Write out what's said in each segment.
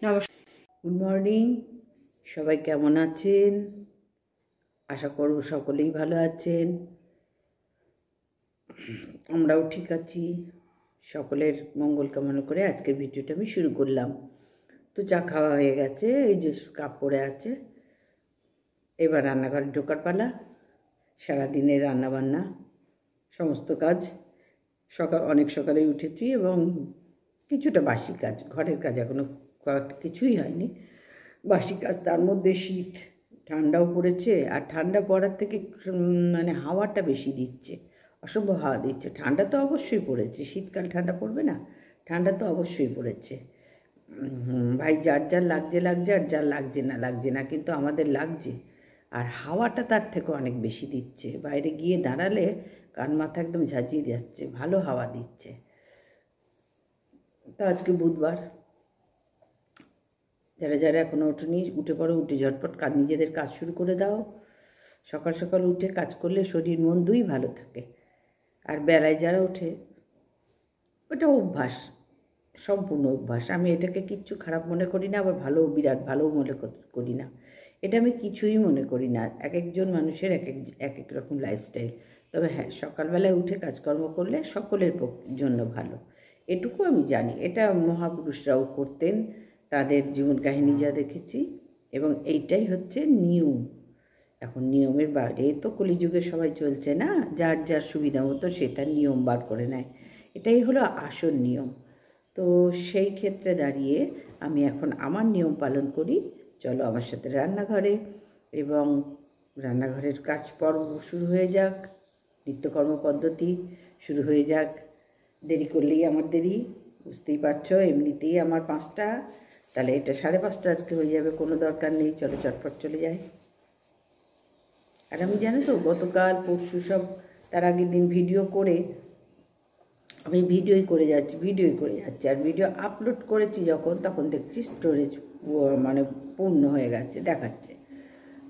নমস্কার, good morning. সবাই কেমন আছেন? আশা করব সকলেই ভালো আছেন। আমরাও ঠিক আছি। সকলের মঙ্গল কামনা করে আজকের ভিডিওটা আমি শুরু করলাম। তো চা খাওয়া হয়ে গেছে, এই যে কাপ পড়ে আছে। এবার রান্নাঘরে ঢোকার পালা। সারাদিনের রান্নাবান্না সমস্ত কাজ অনেক সকালেই উঠেছি এবং কিছুটা বাসি কাজ, ঘরের কাজ এখনও কিছুই হয়নি, বাসি কাজ। তার মধ্যে শীত, ঠান্ডাও পড়েছে। আর ঠান্ডা পড়ার থেকে মানে হাওয়াটা বেশি দিচ্ছে, অসম্ভব হাওয়া দিচ্ছে। ঠান্ডা তো অবশ্যই পড়েছে, শীতকাল ঠান্ডা পড়বে না? ঠান্ডা তো অবশ্যই পড়েছে ভাই। যার যার লাগছে আর যার লাগছে না, কিন্তু আমাদের লাগছে। আর হাওয়াটা তার থেকে অনেক বেশি দিচ্ছে। বাইরে গিয়ে দাঁড়ালে কান মাথা একদম ঝাঁঝিয়ে যাচ্ছে, ভালো হাওয়া দিচ্ছে। তো আজকে বুধবার, যারা যারা এখনও ওঠেনি উঠে পড়ো, উঠে ঝটপট নিজেদের কাজ শুরু করে দাও। সকাল সকাল উঠে কাজ করলে শরীর মন দুই ভালো থাকে। আর বেলায় যারা ওঠে, ওটা অভ্যাস, সম্পূর্ণ অভ্যাস। আমি এটাকে কিচ্ছু খারাপ মনে করি না, আবার বিরাট ভালো মনে করি না। এটা আমি কিছুই মনে করি না। এক একজন মানুষের এক এক রকম লাইফস্টাইল। তবে হ্যাঁ, সকালবেলায় উঠে কাজকর্ম করলে সকলের জন্য ভালো, এটুকু আমি জানি। এটা মহাপুরুষরাও করতেন, তাদের জীবন কাহিনী যা দেখেছি। এবং এইটাই হচ্ছে নিয়ম। এখন নিয়মের বাইরে তো কলিযুগে সবাই চলছে না, যার যার সুবিধা মতো সে তার নিয়ম বার করে নেয়। এটাই হলো আসল নিয়ম। তো সেই ক্ষেত্রে দাঁড়িয়ে আমি এখন আমার নিয়ম পালন করি। চলো আমার সাথে রান্নাঘরে, এবং রান্নাঘরের কাজ পর্ব শুরু হয়ে যাক, নিত্যকর্ম পদ্ধতি শুরু হয়ে যাক। দেরি করলেই আমার দেরি, বুঝতেই পারছো। এমনিতেই আমার 5টা, তাহলে এটা 5:30 আজকে হয়ে যাবে, কোনো দরকার নেই। চলো চটপট চলে যায়। আর আমি জানো তো, গতকাল পরশু সব তার আগের দিন ভিডিও করে আমি ভিডিওই করে যাচ্ছি। আর ভিডিও আপলোড করেছি যখন, তখন দেখছি স্টোরেজ মানে পূর্ণ হয়ে গেছে দেখাচ্ছে।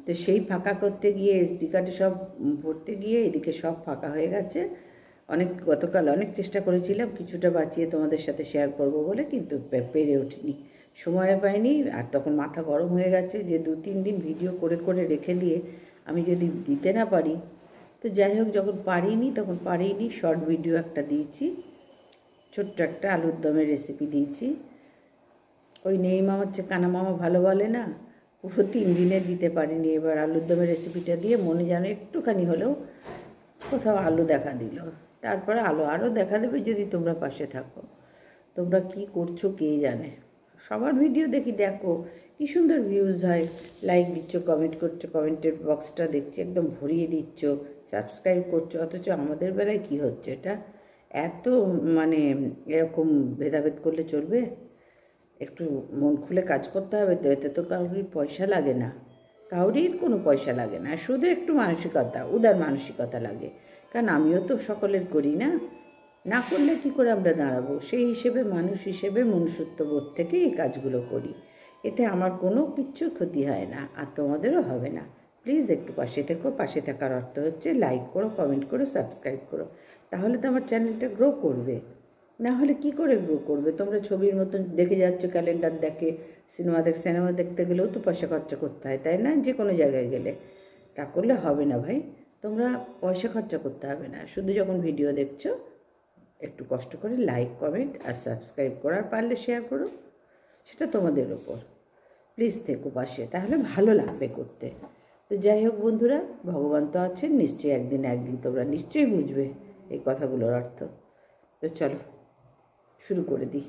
তো সেই ফাঁকা করতে গিয়ে, এসডি কার্ডে সব ভরতে গিয়ে এদিকে সব ফাঁকা হয়ে গেছে। গতকাল অনেক চেষ্টা করেছিলাম কিছুটা বাঁচিয়ে তোমাদের সাথে শেয়ার করব বলে, কিন্তু পেরে ওঠিনি, সময় পাইনি। আর তখন মাথা গরম হয়ে গেছে যে 2-3 দিন ভিডিও করে করে রেখে দিয়ে আমি যদি দিতে না পারি। তো যাই হোক, যখন পারিনি, শর্ট ভিডিও একটা দিয়েছি, ছোট্ট একটা আলুর দমের রেসিপি দিয়েছি। ওই নেই মামার চেয়ে কানা মামা ভালো বলে না, পুরো 3 দিনে দিতে পারিনি। এবার আলুর দমের রেসিপিটা দিয়ে মনে যেন একটুখানি হলেও কোথাও আলু দেখা দিল। তারপরে আরও দেখা দেবে যদি তোমরা পাশে থাকো। তোমরা কি করছো কে জানে। সবার ভিডিও দেখো কি সুন্দর ভিউজ হয়, লাইক দিচ্ছ, কমেন্ট করছো, কমেন্টের বক্সটা দেখছি একদম ভরিয়ে দিচ্ছ, সাবস্ক্রাইব করছো। অথচ আমাদের বেলায় কি হচ্ছে? এটা এত মানে এরকম ভেদাভেদ করলে চলবে? একটু মন খুলে কাজ করতে হবে। তো এতে তো কাউরির পয়সা লাগে না, কাউরির কোনো পয়সা লাগে না, শুধু একটু মানসিকতা, উদার মানসিকতা লাগে। কারণ আমিও তো সকলের করি না, না করলে কী করে আমরা দাঁড়াবো? সেই হিসেবে, মানুষ হিসেবে মনুষ্যত্ববোধ থেকে এই কাজগুলো করি। এতে আমার কোনো কিচ্ছু ক্ষতি হয় না, আর তোমাদেরও হবে না। প্লিজ একটু পাশে থেকো। পাশে থাকার অর্থ হচ্ছে লাইক করো, কমেন্ট করো, সাবস্ক্রাইব করো। তাহলে তো আমার চ্যানেলটা গ্রো করবে। না হলে কি করে গ্রো করবে? তোমরা ছবির মতন দেখে যাচ্ছ, ক্যালেন্ডার দেখে, সিনেমা দেখতে গেলেও তো পয়সা খরচা করতে হয়, তাই না? যে কোনো জায়গায় গেলে তা করলে হবে না ভাই। তোমরা পয়সা খরচা করতে হবে না, শুধু যখন ভিডিও দেখছো একটু কষ্ট করে লাইক, কমেন্ট আর সাবস্ক্রাইব করার পারলে শেয়ার করো, সেটা তোমাদের ওপর। প্লিজ থেকো পাশে, তাহলে ভালো লাগবে করতে। তো যাই হোক বন্ধুরা, ভগবান তো আছেন, নিশ্চয়ই একদিন তোমরা নিশ্চয়ই বুঝবে এই কথাগুলোর অর্থ। তো চলো শুরু করে দিই।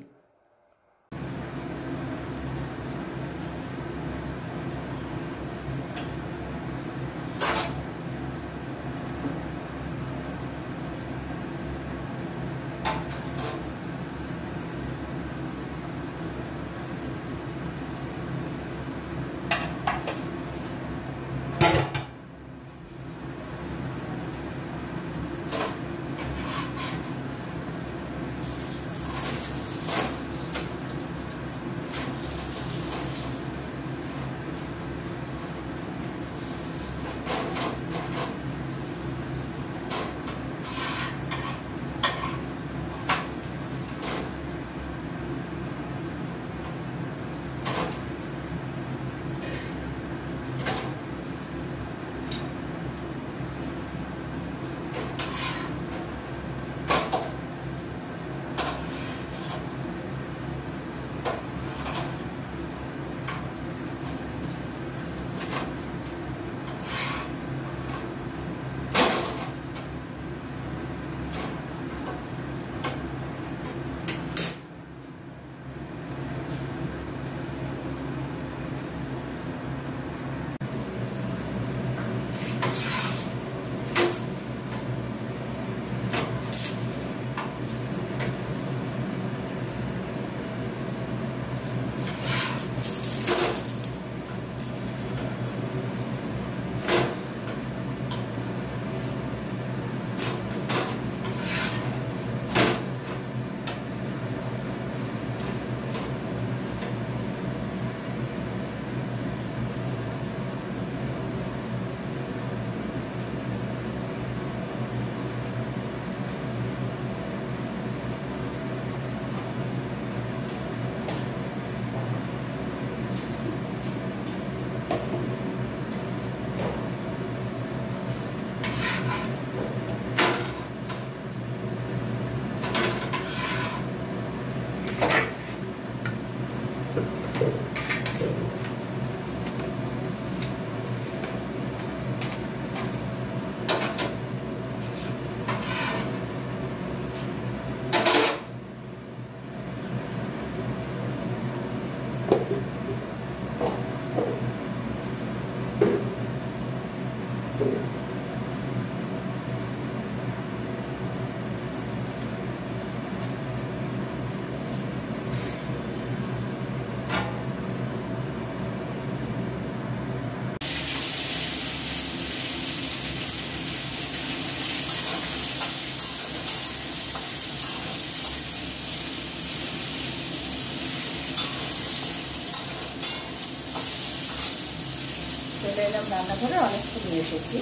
চলে এলাম রান্নাঘরে, অনেকক্ষণ এসেছি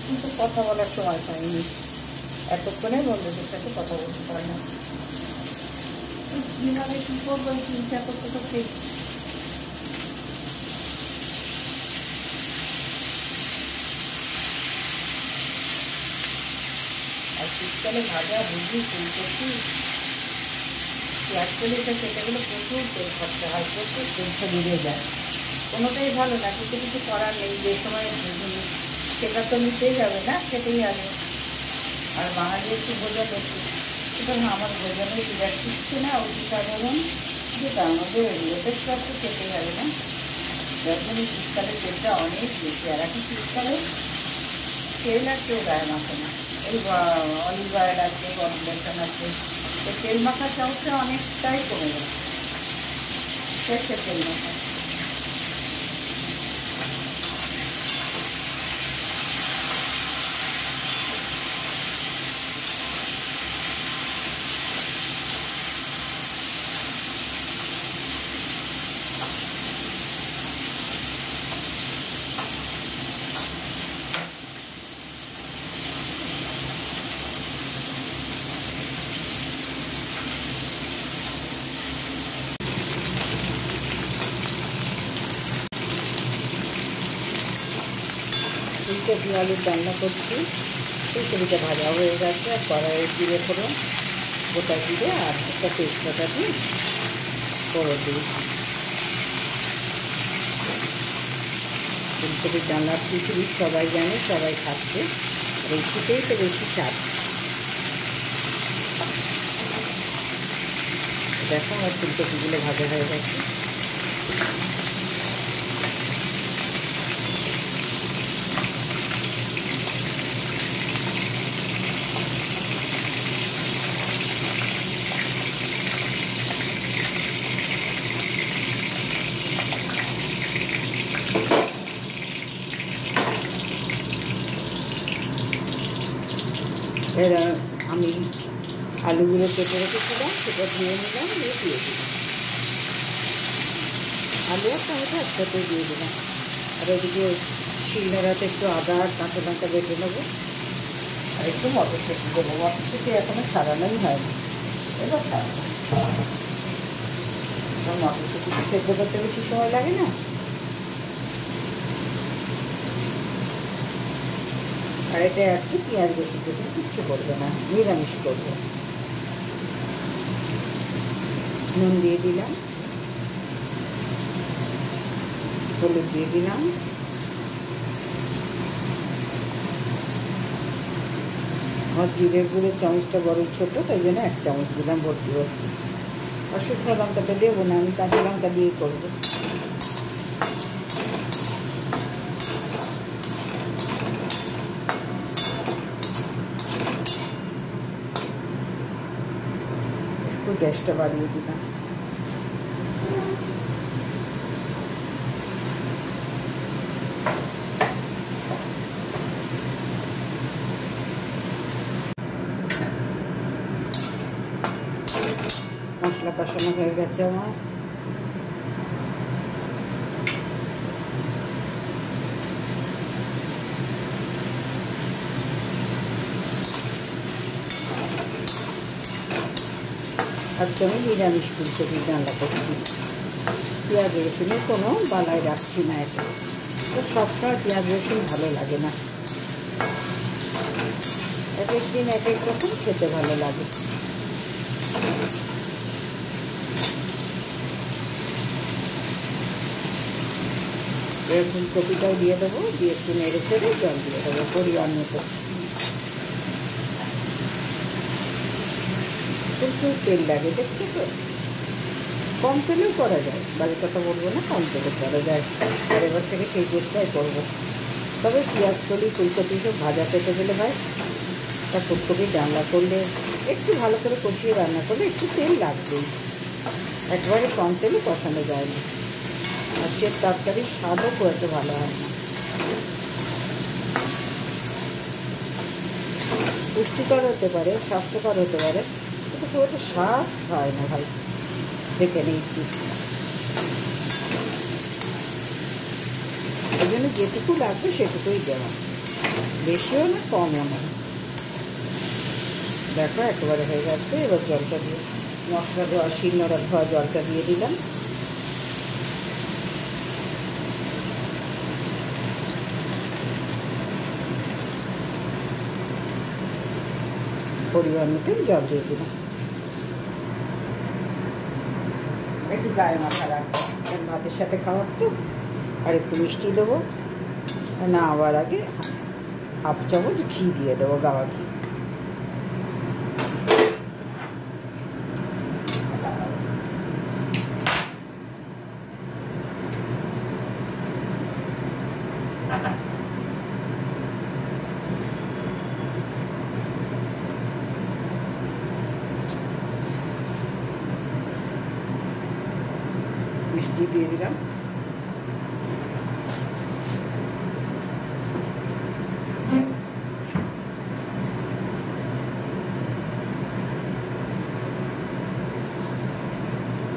কিন্তু কথা বলার সময় পাইনি। এতক্ষণে বন্ধুদের সাথে কথা বলতে পারলাম। কীভাবে কী করবো এই চিন্তা করতে করতে আর শীতকালে ভাজা ভুজি ফুলকপি পেঁয়াজ কলিটা খেতে গেলে প্রচুর তেল খরচা হয়, প্রচুর তেলটা বেড়ে যায়। কোনোটাই ভালো না, কিন্তু কিছু করার নেই। যে সময় সেটা তো নিতেই যাবে না, খেতেই হবে। আর বাঙালি একটু ভোজন একটু, সুতরাং আমার ভোজনের বিরাট শিখছে না অতি সাধারণ, যেটা আমাদের রিলেটেড সব তো খেতেই হবে না। যখনই শীতকালে তেলটা অনেক বেশি, আর এখন শীতকালে তেল আর কেউ গায়ে মাখে না। এই অলিভ অয়েল আছে, গরম বেসন আছে, তো তেল মাখার চামচটা অনেকটাই কমে যায়। সে তেল মাখা ফুলকপি আলুর রান্না করছি। ফুলকপিটা ভাজা হয়ে গেছে, আর কড়াইয়ে জিরে ফোড়ন, গোটা জিরে আর একটা তেজপাতা দিয়ে ফোড়ন দিই। ফুলকপির রান্নার খিচুড়ি সবাই জানে, সবাই খাচ্ছে, আর এই খিচুড়িই তো বেশি স্বাদ। দেখো আমার ফুলকপিগুলো ভাজা হয়ে গেছে। এবার আমি আলুগুলো কেটে রেখেছিলাম, সেটা ধুয়ে নিলাম, দিয়ে দিয়ে দিলাম। আলু আর টমেটো একসাথে দিয়ে দিলাম। আর ওদিকে শিলনোড়াতে একটু আদা আর কাঁচা লঙ্কা বেটে নেবো, আর একটু মটরশুঁটি দেবো। মটরশুঁটি এখনো ছাড়ানোই হয়নি, এবার ছাড়াবো। মটরশুঁটি সেদ্ধ করতে বেশি সময় লাগে না। আর এটা একটু পেঁয়াজ বেশি দেবো, কিচ্ছু করবে না, নিরামিষ করবো। নুন দিয়ে দিলাম, হলুদ দিয়ে দিলাম, আমার জিরের গুঁড়োর চামচটা বড় ছোটো, তাই জন্য 1 চামচ দিলাম ভর্তি ভর্তি। আর শুকনো লঙ্কাটা দেবো না, আমি কাঁচা লঙ্কা দিয়ে করবো। একটু গ্যাসটা বাড়িয়ে দিলাম। মশলা কষানো হয়ে গেছে আমার। আজকে আমি নিরামিষ ফুলকপি রান্না করছি, পেঁয়াজ রসুনের কোনো বালাই রাখছি না। এটা তো সবসময় পেঁয়াজ রসুন ভালো লাগে না, এক এক দিন এক এক রকম খেতে ভালো লাগে। এবার ফুলকপিটাও দিয়ে দেবো, দিয়ে একটু নেড়ে চেড়ে জল দিয়ে দেবো পরিমাণ মতো। প্রচুর তেল লাগে, দেখছো তো। কম তেলেও করা যায়, বাড়ি কথা বলবো না, কম তেলে করা যায়। আর এবার থেকে সেই চেষ্টাই করবো। তবে পেঁয়াজ কলি ফুলকপি সব ভাজা পেতে গেলে হয়, তা ফুলকপি রান্না করলে একটু ভালো করে কষিয়ে রান্না করলে একটু তেল লাগবেই, একবারে কম তেলে কষানো যায় না। আর সে তরকারির স্বাদও খুব একটা ভালো হয় না। পুষ্টিকর হতে পারে, স্বাস্থ্যকর হতে পারে, কিন্তু খুব একটা স্বাদ হয় না ভাই। দেখে নিয়েছি, ওই জন্য যেটুকু লাগবে সেটুকুই দেওয়া, বেশিও না কমও না। দেখো একেবারে হয়ে গেছে। এবার জলটা দিয়ে, মশলা ধোয়া শিলনোড়া ধোয়া জলটা দিয়ে দিলাম। পরিমাণ মতো জল দিয়ে দিলাম। একটু গায়ে মাখা রাখবো, ভাতের সাথে খাওয়ার তো। আর একটু মিষ্টি দেবো, না আবার আগে হাফ চামচ ঘি দিয়ে দেবো, গাওয়া ঘি। মিষ্টি দিয়ে দিলাম।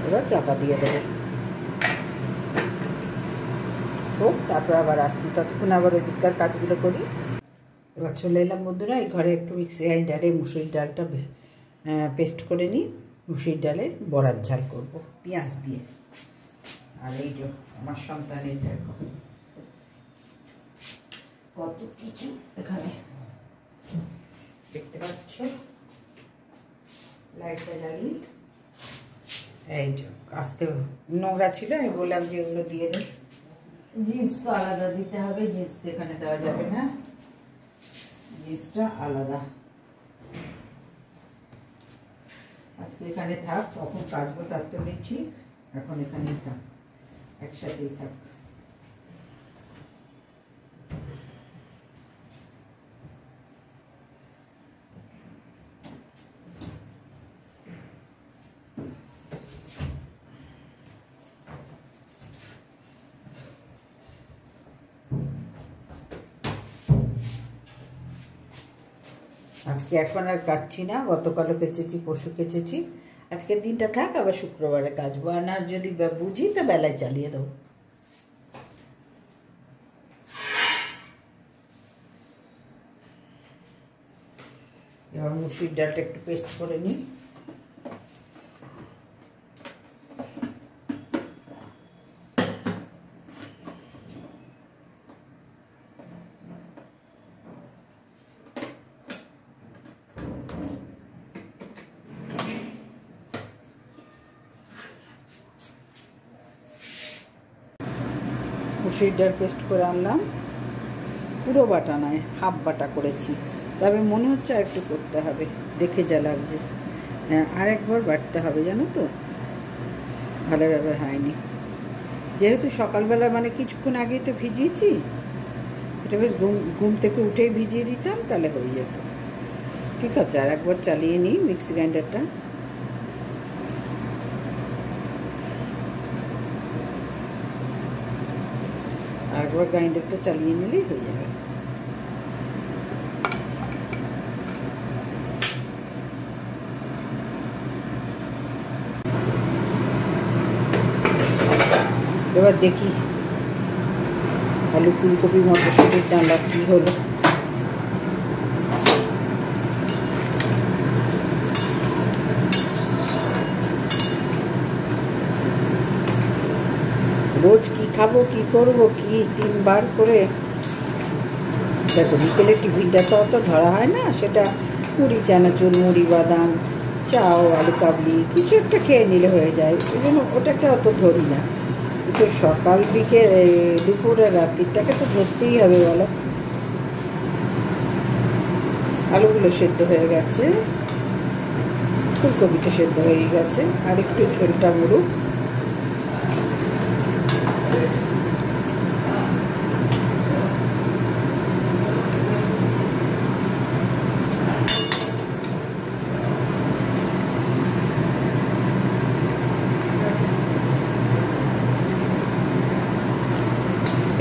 এবার চাপা দিয়ে দেবো, হোক, তারপর আবার আসছি। ততক্ষণ আবার ওই দিককার কাজগুলো করি। এবার চলে এলাম বন্ধুরা, এই ঘরে একটু মিক্সি গ্রাইন্ডারে মুসুরির ডালটা পেস্ট করে নিই। মুসুরির ডালের বড়ার ঝাল করব পেঁয়াজ দিয়ে। আর এই যে আমার সন্তানের দেখো কত কিছু এখানে দেখতে পাচ্ছ। লাইটটা জ্বালিয়ে, এই যে আস্তে নোংরা ছিল, আমি বললাম যে এগুলো দিয়ে দেয়। জিন্স তো আলাদা দিতে হবে, জিন্স তো এখানে দেওয়া যাবে না, জিন্সটা আলাদা। আজকে এখানে থাক, কখন কাচবো তার তো নিচ্ছি, এখন এখানেই থাক, একসাথেই থাক। আজকে এখন আর কাচ্ছি না, গতকালও কেচেছি, পরশু কেচেছি। আজকের দিনটা থাক, আবার শুক্রবারে কাচবো। আর না যদি বুঝি তো বেলায় চালিয়ে দেবো। এবার মুসুরির ডালটা একটু পেস্ট করে নিই। মুসুরির ডাল পেস্ট করে আনলাম, পুরো বাটা নয়, হাফ বাটা করেছি। তবে মনে হচ্ছে আর একটু করতে হবে, দেখে যা লাগছে। হ্যাঁ, আর একবার বাটতে হবে, জানো তো, ভালোভাবে হয়নি। যেহেতু সকালবেলা মানে কিছুক্ষণ আগেই তো ভিজিয়েছি, এটা বেশ ঘুম থেকে উঠেই ভিজিয়ে দিতাম, তাহলে হয়ে যেত। ঠিক আছে, আর একবার চালিয়ে নিই মিক্সি গ্রাইন্ডারটা। আর একবার গ্রাইন্ডারটা চালিয়ে নিলেই হয়ে যাবে। এবার দেখি আলু ফুলকপি মটরশুঁটির ডাঁটা কী হলো। রোজ কি খাবো, কি করবো, কি 3 বার করে। দেখো বিকেলে টিফিনটা তো অত ধরা হয় না, সেটা মুড়ি চানাচুর, মুড়ি বাদাম, চাও, আলু কাবলি কিছু একটা খেয়ে নিলে হয়ে যায়, ওই জন্য ওটাকে অত ধরি না। তো সকাল বিকেল দুপুর আর রাত্রিটাকে তো ধরতেই হবে বলো। আলুগুলো সেদ্ধ হয়ে গেছে, ফুলকপি তো সেদ্ধ হয়ে গেছে, আর একটু ঝোলটা মুড়ুক।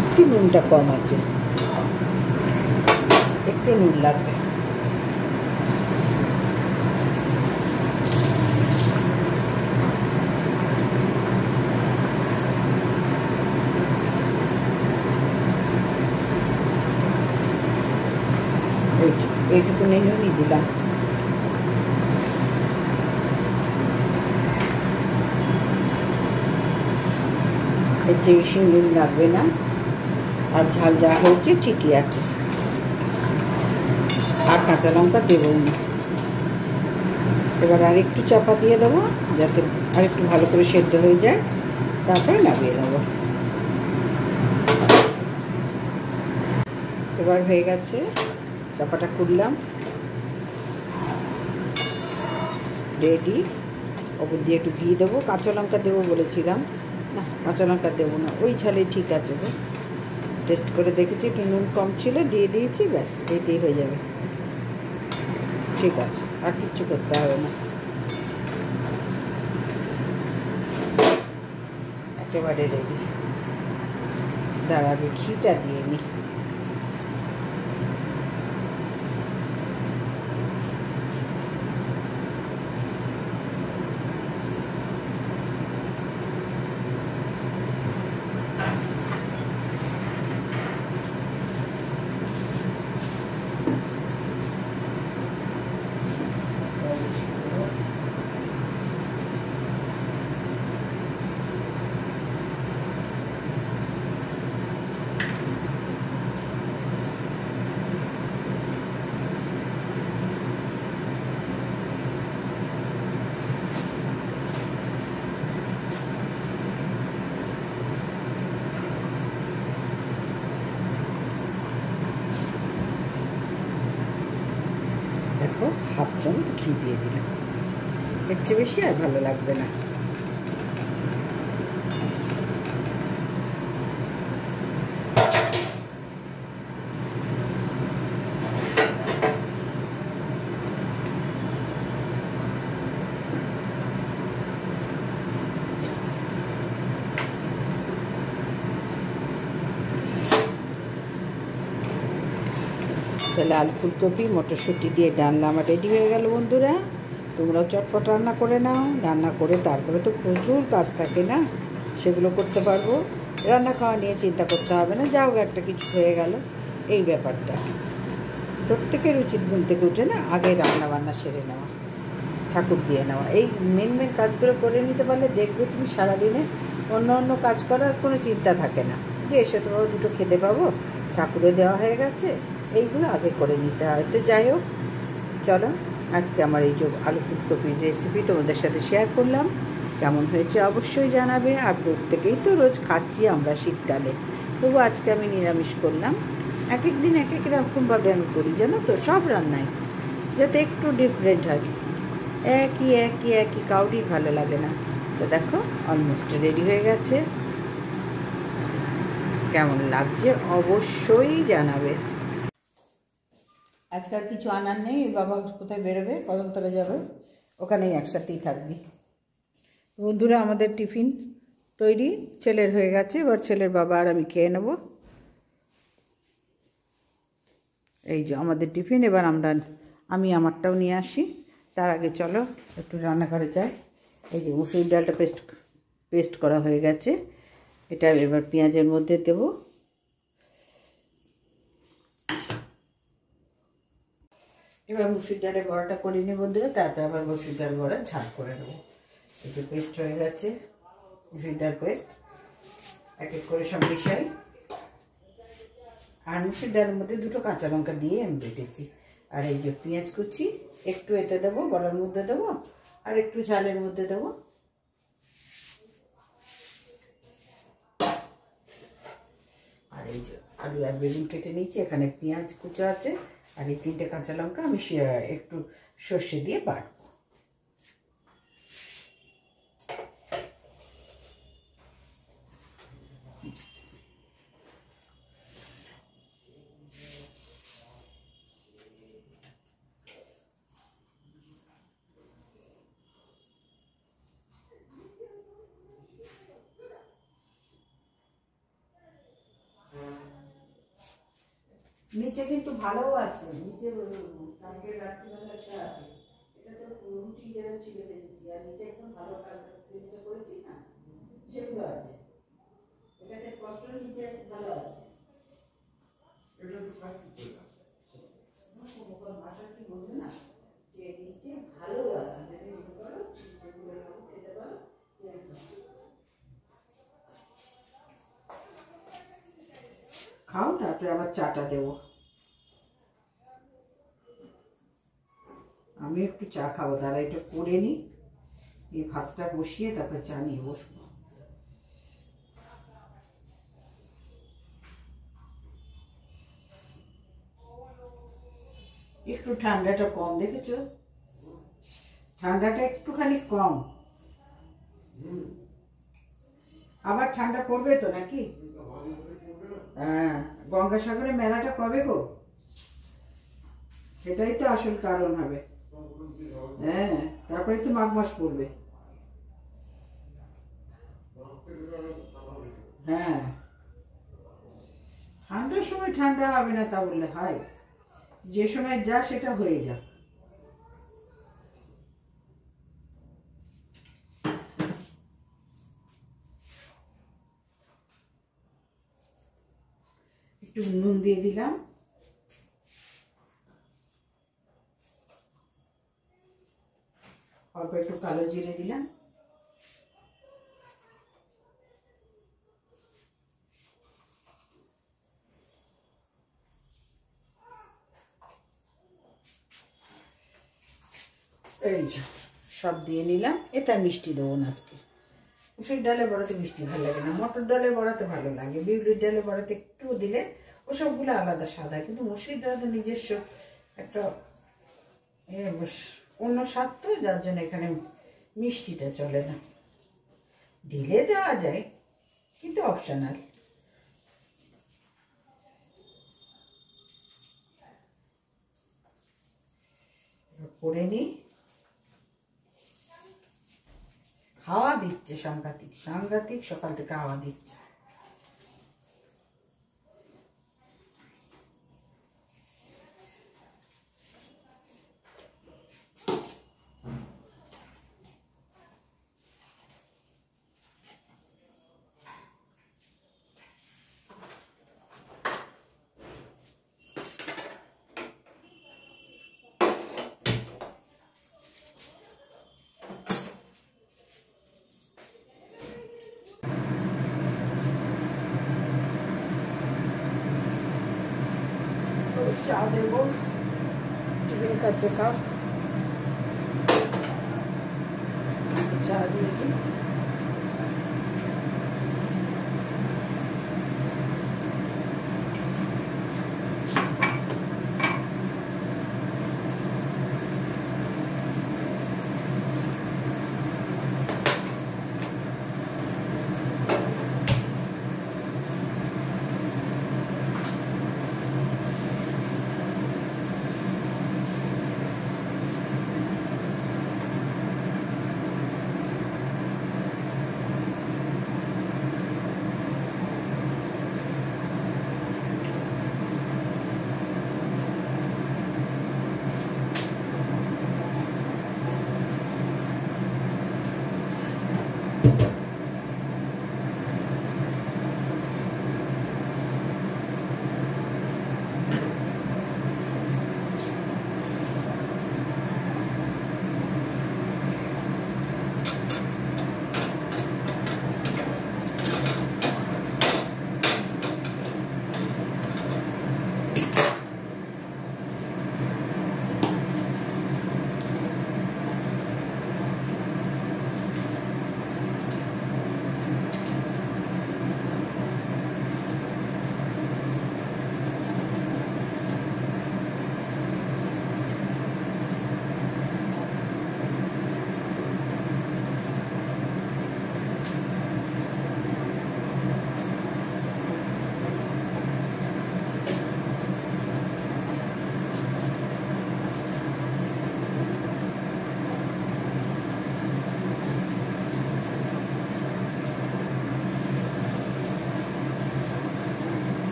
একটু নুনটা কম আছে, একটু নুন লাগবে। এইটুকু নুনই দিলাম। এর চেয়ে বেশি নুন লাগবে না, আর ঝাল যা হয়েছে ঠিকই আছে। আর কাঁচা লঙ্কা দেবো না। এবার আরেকটু চাপা দিয়ে দেবো যাতে আরেকটু ভালো করে সেদ্ধ হয়ে যায়, তারপরে নামিয়ে নেব। এবার হয়ে গেছে, চাপাটা খুললাম, রেডি। ওপর দিয়ে একটু ঘি দেবো, কাঁচা লঙ্কা দেবো বলেছিলাম, না কাঁচা লঙ্কা দেবো না, ওই ঝালে ঠিক আছে গো। টেস্ট করে দেখেছি একটু নুন কম ছিল, দিয়ে দিয়েছি, ব্যাস এতেই হয়ে যাবে। ঠিক আছে, আর কিচ্ছু করতে হবে না, একেবারে রেডি। তার আগে ঘিটা দিয়ে নিই। দেখো, হাফ চামচ ঘি দিয়ে দিলাম, এর চেয়ে বেশি আর ভালো লাগবে না। তাহলে আলু ফুলকপি মটরশুঁটি দিয়ে ডালনা আমার রেডি হয়ে গেল বন্ধুরা। তোমরাও চটপট রান্না করে নাও। রান্না করে তারপরে তো প্রচুর কাজ থাকে না, সেগুলো করতে পারবো। রান্না খাওয়া নিয়ে চিন্তা করতে হবে না, যাও একটা কিছু হয়ে গেল, এই ব্যাপারটা। প্রত্যেকের উচিত ঘুম থেকে উঠে না আগে রান্না বান্না সেরে নেওয়া, ঠাকুর দিয়ে নেওয়া, এই মেন মেন কাজগুলো করে নিতে পারলে দেখবে তুমি সারাদিনে অন্য অন্য কাজ করার কোনো চিন্তা থাকে না, যে এসে তোমার দুটো খেতে পাবো, ঠাকুরে দেওয়া হয়ে গেছে, এইগুলো আগে করে নিতে হয়। তো যাই হোক, চলো আজকে আমার এই যে আলু ফুলকপির রেসিপি তোমাদের সাথে শেয়ার করলাম। কেমন হয়েছে অবশ্যই জানাবে। আর প্রত্যেকেই তো রোজ খাচ্ছি আমরা শীতকালে, তবু আজকে আমি নিরামিষ করলাম। এক এক দিন এক এক রকমভাবে আমি করি, জানো তো, সব রান্নায় যাতে একটু ডিফারেন্ট হয়। একই একই একই কাউরির ভালো লাগে না। তো দেখো অলমোস্ট রেডি হয়ে গেছে। কেমন লাগছে অবশ্যই জানাবে। আজকাল কিছু আনার নেই, বাবা কোথায় বেরোবে, কদমতলা যাবে, ওখানেই একসাথেই থাকবি। বন্ধুরা আমাদের টিফিন তৈরি, ছেলের হয়ে গেছে, এবার ছেলের বাবা আর আমি খেয়ে নেব। এই যে আমাদের টিফিন, এবার আমি আমারটাও নিয়ে আসি। তার আগে চলো একটু রান্নাঘরে যাই। এই যে মুসুর ডালটা পেস্ট করা হয়ে গেছে, এটা এবার পেঁয়াজের মধ্যে দেব। এবার মুসুর ডালের বড়াটা করে নিই বন্ধুরা, তারপরে আবার মুসুর ডাল বড়া ঝাল করে নেবো। এই যে পেস্ট হয়ে গেছে মুসুর ডাল পেস্ট, এক এক করে সব মিশাই। আর মুসুর ডালের মধ্যে দুটো কাঁচা লঙ্কা দিয়ে আমি বেটেছি। আর এই যে পেঁয়াজ কুচি একটু এতে দেবো, বড়ার মধ্যে দেবো, আর একটু ঝালের মধ্যে দেবো। এই যে আলু আর বেগুন কেটে নিয়েছি, এখানে পেঁয়াজ কুচো আছে, আর এই 3টে কাঁচা লঙ্কা আমি একটু সর্ষে দিয়ে বাটবো। নিচে কিন্তু ভালোও আছে, নিচে কালকে রাত্রিবেলা একটা আছে, এটা তো রুটি যেরকম ছিল ভেজেছি, আর নিচে একদম ভালো চেষ্টা করেছি না, সেগুলো আছে, এটাকে কষ্ট নিচে ভালো আছে। ভাষা কি বোঝে না যে নিচে ভালো আছে, যদি মনে করো যেগুলো খেতে পারো। খাও, তারপরে আবার চাটা দেবো। আমি একটু চা খাবো, দাঁড়া এটা করে নিই, এই ভাতটা বসিয়ে তারপরে চা নিয়ে বসবো। একটু ঠান্ডাটা কম, দেখেছো ঠান্ডাটা একটুখানি কম, আবার ঠান্ডা পড়বে তো নাকি? হ্যাঁ, গঙ্গাসাগরে মেলাটা কবে গো? সেটাই তো আসল কারণ হবে। হ্যাঁ, তারপরে তো মাঘ মাস পড়বে। হ্যাঁ, ঠান্ডার সময় ঠান্ডা হবে না তা বললে হয়, যে সময় যা সেটা হয়ে যাক। একটু নুন দিয়ে দিলাম, অল্প একটু কালো জিরে দিলাম, এই যে সব দিয়ে নিলাম। এটা মিষ্টি দেবো না আজকে, মুসুর ডালে বড়াতে মিষ্টি ভালো লাগে না, মটর ডালে বড়াতে ভালো লাগে, বিউলির ডালে বড়াতে একটু দিলে ওসবগুলো আলাদা স্বাদ হয়, কিন্তু মুসুর ডালে নিজস্ব একটা অন্য স্বাদ তো, যার জন্য এখানে মিষ্টিটা চলে না, দিলে দেওয়া যায় কিন্তু অপশনাল। করে নিই, হাওয়া দিচ্ছে সাংঘাতিক সাংঘাতিক, সকাল থেকে হাওয়া দিচ্ছে। চা দেবো, টিফিন খাচ্ছে, খাও, চা দিয়ে দিই।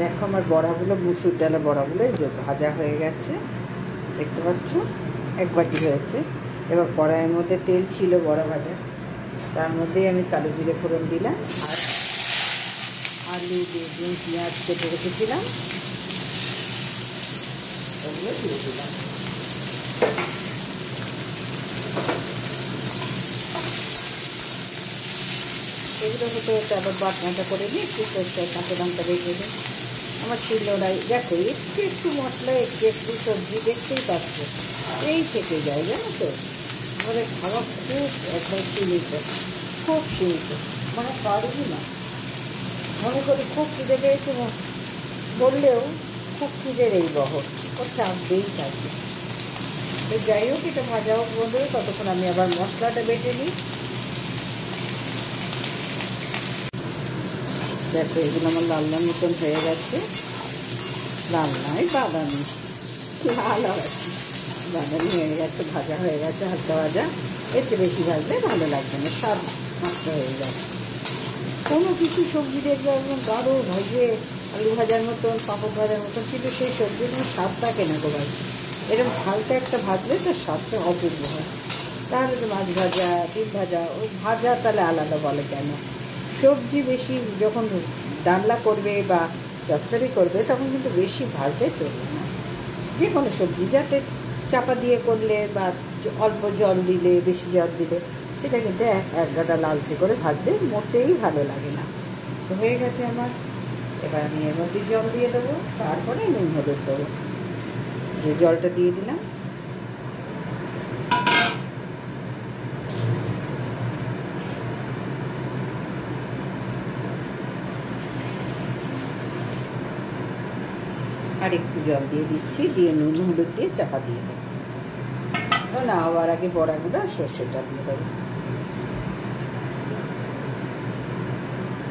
দেখো আমার বড়াগুলো, মুসুর ডালের বড়াগুলো এই যে ভাজা হয়ে গেছে, দেখতে পাচ্ছ, এক বাটি হয়েছে। এবার কড়াইয়ের মধ্যে তেল ছিল বড়া ভাজা, তার মধ্যেই আমি কালো জিরে ফোড়ন দিলাম আর আলু, বেগুন, পেঁয়াজ কেটে রেখেছিলাম ওগুলো দিয়ে দিলাম। এগুলো হতে হতে আবার বাটনাটা করে নিই, একটু সরষে কাঁচা লঙ্কা রেখে দিই। আমার শিলনোড়াই দেখো একটু একটু মশলা, একটু একটু সবজি, দেখতেই পাচ্ছ এই থেকে যায়, জানো তো। ঘরে খাওয়া খুব একবার সীমিত, খুব সীমিত, মানে পারবি না। মনে করি খুব খিদে পেয়েছে বললেও খুব খিদের এই বহর ও চাপবেই থাকবে। তো যাই হোক, এটা ভাজা হোক বন্ধুরা, ততক্ষণ আমি আবার মশলাটা বেটে নিই। দেখো এগুলো আমার লাল লাল মতন হয়ে গেছে, লাল নয় বাদামি, লাল আছে, বাদামি হয়ে গেছে, ভাজা হয়ে গেছে, হালকা ভাজা। এর চেয়ে বেশি ভাজলে ভালো লাগবে না, স্বাদ নষ্ট হয়ে যাবে। কোনো কিছু সবজি দেখবে একদম গাঢ় ভাজে, আলু ভাজার মতন, পাঁপড় ভাজার মতন, কিন্তু সেই সবজির কোনো স্বাদ থাকে না গো ভাই। এরকম হালকা একটা ভাজলে তার স্বাদটা অপূর্ব হয়। তাহলে তো মাছ ভাজা, ডিম ভাজা, ওই ভাজা তাহলে আলাদা বলে কেন? সবজি বেশি যখন ডালনা করবে বা চচ্চড়ি করবে তখন কিন্তু বেশি ভাজলে চলবে না। যে কোনো সবজি যাতে চাপা দিয়ে করলে বা অল্প জল দিলে, বেশি জল দিলে সেটা কিন্তু এক গাদা লালচে করে ভাজলে মোটেই ভালো লাগে না। তো হয়ে গেছে আমার, এবার আমি এর মধ্যে জল দিয়ে দেবো, তারপরে নুন হলুদ দেবো। যে জলটা দিয়ে দিলাম, আর একটু জল দিয়ে দিচ্ছি, দিয়ে নুন হলুদ দিয়ে চাপা দিয়ে দেবো। না আবার আগে বড়াগুলো সর্ষেটা দিয়ে দেবো।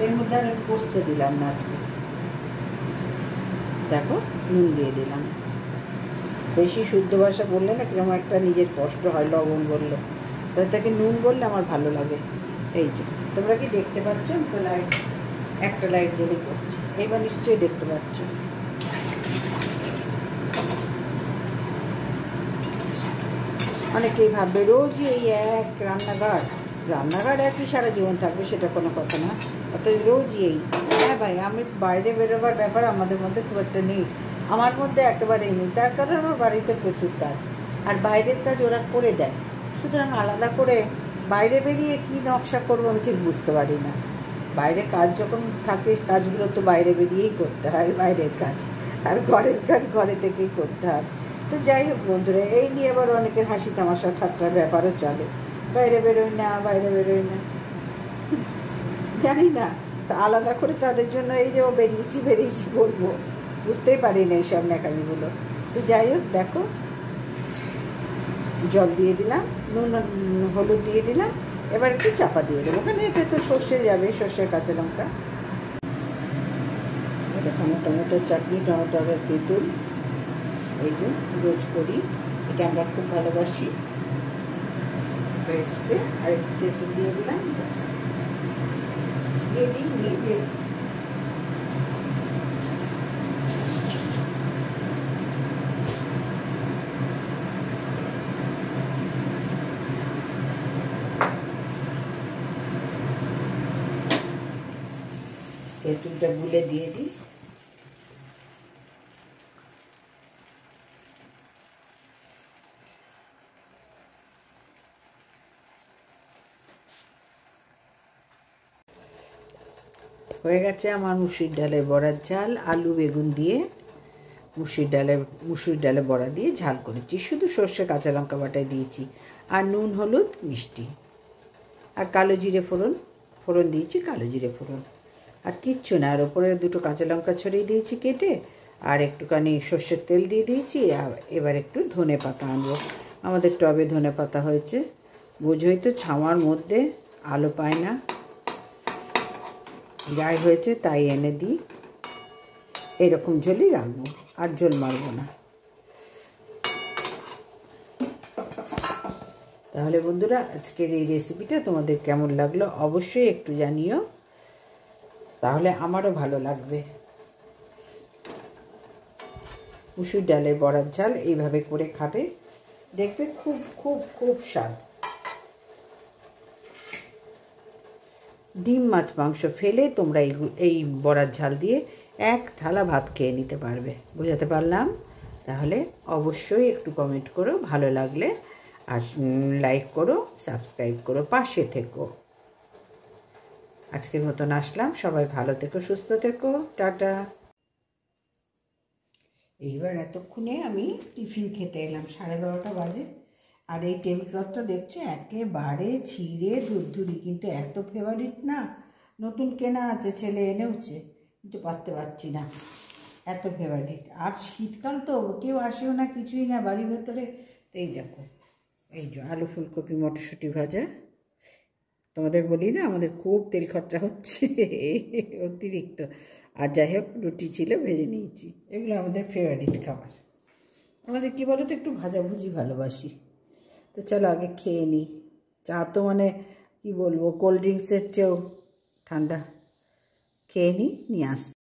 এর মধ্যে আর আমি পোস্ত দিলাম না আজকে। দেখো নুন দিয়ে দিলাম। বেশি শুদ্ধ ভাষা বললে না কিরকম একটা নিজের কষ্ট হয়, লবণ বললে, তাকে নুন বললে আমার ভালো লাগে। এই যে তোমরা কি দেখতে পাচ্ছ? তো লাইট, একটা লাইট জ্বেলে করছি, এবার নিশ্চয়ই দেখতে পাচ্ছ। অনেকেই ভাববে রোজই এই এক রান্নাঘর একই সারা জীবন থাকবে, সেটা কোনো কথা না। অর্থাৎ রোজই এই, হ্যাঁ ভাই, আমি বাইরে বেরোবার ব্যাপার আমাদের মধ্যে খুব একটা নেই, আমার মধ্যে একেবারেই নেই। তার কারণ আমার বাড়িতে প্রচুর কাজ, আর বাইরের কাজ ওরা করে দেয়। সুতরাং আলাদা করে বাইরে বেরিয়ে কী নকশা করবো আমি ঠিক বুঝতে পারি না। বাইরে কাজ যখন থাকে, কাজগুলো তো বাইরে বেরিয়েই করতে হয়, বাইরের কাজ, আর ঘরের কাজ ঘরে থেকেই করতে হয়। তো যাই হোক বন্ধুরা, এই নিয়ে আবার অনেকের হাসি তামাশা ঠাট্টার ব্যাপারও চলে, বাইরে বেরোয় না, বাইরে বেরোয় না, জানি না। তা আলাদা করে তাদের জন্য এই যে ও বেরিয়েছি বলবো, বুঝতেই পারি না এইসব ন্যাকামিগুলো। তো যাই হোক, দেখো জল দিয়ে দিলাম, নুন হলুদ দিয়ে দিলাম, এবার একটু চাপা দিয়ে দেবো, ওখানে এতে তো সর্ষে যাবে, সর্ষের কাঁচা লঙ্কা। এখানে টমেটোর চাটনি, টমেটো আর তেঁতুল, এই যে রোজ করি, এটা আমরা খুব ভালোবাসি। এসছে আর একটু তেঁতুল দিয়ে দিলাম, দিয়ে দিই। তেঁতুলটা গুলে দিয়ে দিই। হয়ে গেছে আমার মুসুর ডালের বড়ার ঝাল, আলু বেগুন দিয়ে মুসুর ডালে বড়া দিয়ে ঝাল করেছি, শুধু সর্ষে কাঁচা লঙ্কা বাটায় দিয়েছি, আর নুন হলুদ মিষ্টি, আর কালো জিরে ফোড়ন দিয়েছি, কালো জিরে ফোড়ন, আর কিচ্ছু না। আর ওপরে দুটো কাঁচা লঙ্কা ছড়িয়ে দিয়েছি কেটে, আর একটুখানি সর্ষের তেল দিয়ে দিয়েছি। আর এবার একটু ধনে পাতা আনবো, আমাদের টবে ধনে পাতা হয়েছে, বোঝোই তো ছাওয়ার মধ্যে আলো পায় না, যাই হয়েছে তাই এনে দিই। এরকম ঝোলই রাখবো, আর ঝোল মারবো না। তাহলে বন্ধুরা, আজকের এই রেসিপিটা তোমাদের কেমন লাগলো অবশ্যই একটু জানিও, তাহলে আমারও ভালো লাগবে। মুসুর ডালের বড়ার ঝাল এইভাবে করে খাবে, দেখবে খুব খুব খুব স্বাদ। ডিম মাছ মাংস ফেলে তোমরা এই বড়ার ঝাল দিয়ে এক থালা ভাত খেয়ে নিতে পারবে। বোঝাতে পারলাম? তাহলে অবশ্যই একটু কমেন্ট করো, ভালো লাগলে আর লাইক করো, সাবস্ক্রাইব করো, পাশে থেকো। আজকের মতন আসলাম, সবাই ভালো থেকো, সুস্থ থেকো, টাটা। এইবার এতক্ষণে আমি টিফিন খেতে এলাম, 12:30 বাজে। আর এই টেবিল ক্লথটা দেখছো একেবারে ছিঁড়ে ধুরধুরি, কিন্তু এত ফেভারিট না, নতুন কেনা আছে, ছেলে এনেওছে, কিন্তু পারতে পারছি না, এত ফেভারিট। আর শীতকাল তো কেউ আসেও না, কিছুই না বাড়ির ভেতরে। তো এই দেখো, এই যে আলু ফুলকপি মটরশুঁটি ভাজা। তোমাদের বলি না আমাদের খুব তেল খরচা হচ্ছে অতিরিক্ত। আর যাই হোক, রুটি ছিল, ভেজে নিয়েছি। এগুলো আমাদের ফেভারিট খাবার। আমাদের কী বলো তো, একটু ভাজাভুজি ভালোবাসি। তো চলো আগে খেয়ে নিই। চা তো মানে কী বলবো, কোল্ড ড্রিঙ্কসের চেয়েও ঠান্ডা। খেয়ে নিই, নিয়ে আসছি।